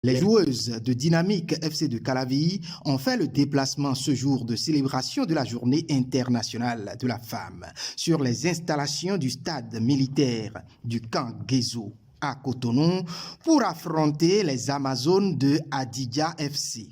Les joueuses de Dynamique FC de Calavi ont fait le déplacement ce jour de célébration de la Journée internationale de la femme sur les installations du stade militaire du camp Guézo à Cotonou pour affronter les Amazones de Hadidja FC.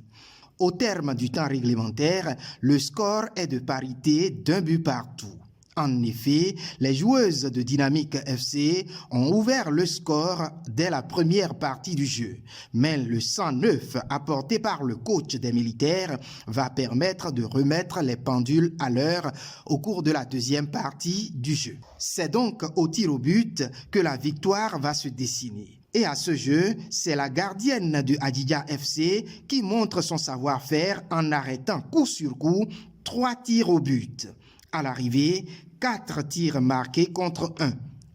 Au terme du temps réglementaire, le score est de parité d'un but partout. En effet, les joueuses de Dynamique FC ont ouvert le score dès la première partie du jeu. Mais le 109 apporté par le coach des militaires va permettre de remettre les pendules à l'heure au cours de la deuxième partie du jeu. C'est donc au tir au but que la victoire va se dessiner. Et à ce jeu, c'est la gardienne de Hadidja FC qui montre son savoir-faire en arrêtant coup sur coup 3 tirs au but. À l'arrivée, 4 tirs marqués contre 1.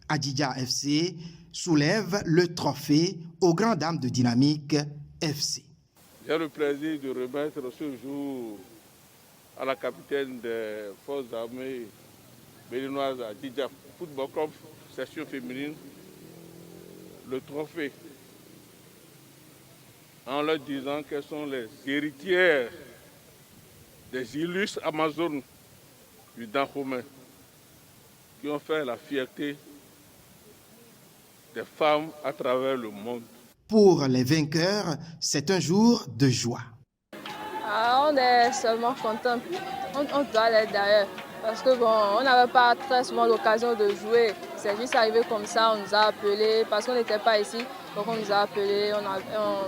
Hadidja FC soulève le trophée aux grandes dames de Dynamique FC. J'ai le plaisir de remettre ce jour à la capitaine des forces armées béninoises Hadidja Football Club, section féminine, le trophée, en leur disant qu'elles sont les héritières des illustres Amazones du Dahomey, qui ont fait la fierté des femmes à travers le monde. Pour les vainqueurs, c'est un jour de joie. On est seulement contents. On doit aller derrière. Parce que on n'avait pas très souvent l'occasion de jouer. C'est juste arrivé comme ça, on nous a appelés parce qu'on n'était pas ici. Donc on nous a appelés,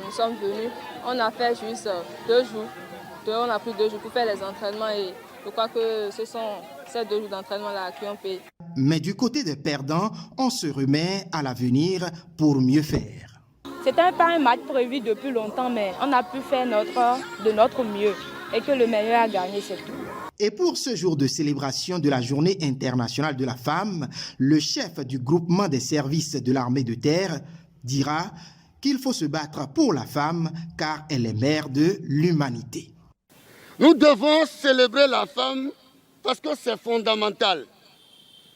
nous sommes venus. On a fait juste 2 jours. On a pris 2 jours pour faire les entraînements et je crois que ce sont ces 2 jours d'entraînement-là qui ont payé. Mais du côté des perdants, on se remet à l'avenir pour mieux faire. C'était pas un match prévu depuis longtemps, mais on a pu faire de notre mieux et que le meilleur a gagné, c'est tout. Et pour ce jour de célébration de la Journée internationale de la femme, le chef du groupement des services de l'armée de terre dira qu'il faut se battre pour la femme car elle est mère de l'humanité. Nous devons célébrer la femme parce que c'est fondamental.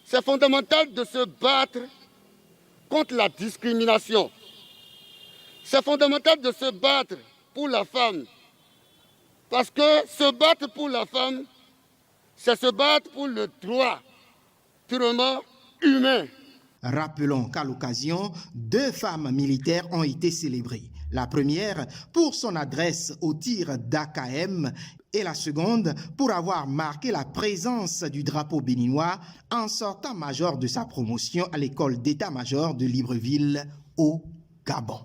C'est fondamental de se battre contre la discrimination. C'est fondamental de se battre pour la femme. Parce que se battre pour la femme, c'est se battre pour le droit purement humain. Rappelons qu'à l'occasion, 2 femmes militaires ont été célébrées. La première pour son adresse au tir d'AKM et la seconde pour avoir marqué la présence du drapeau béninois en sortant major de sa promotion à l'école d'état-major de Libreville au Gabon.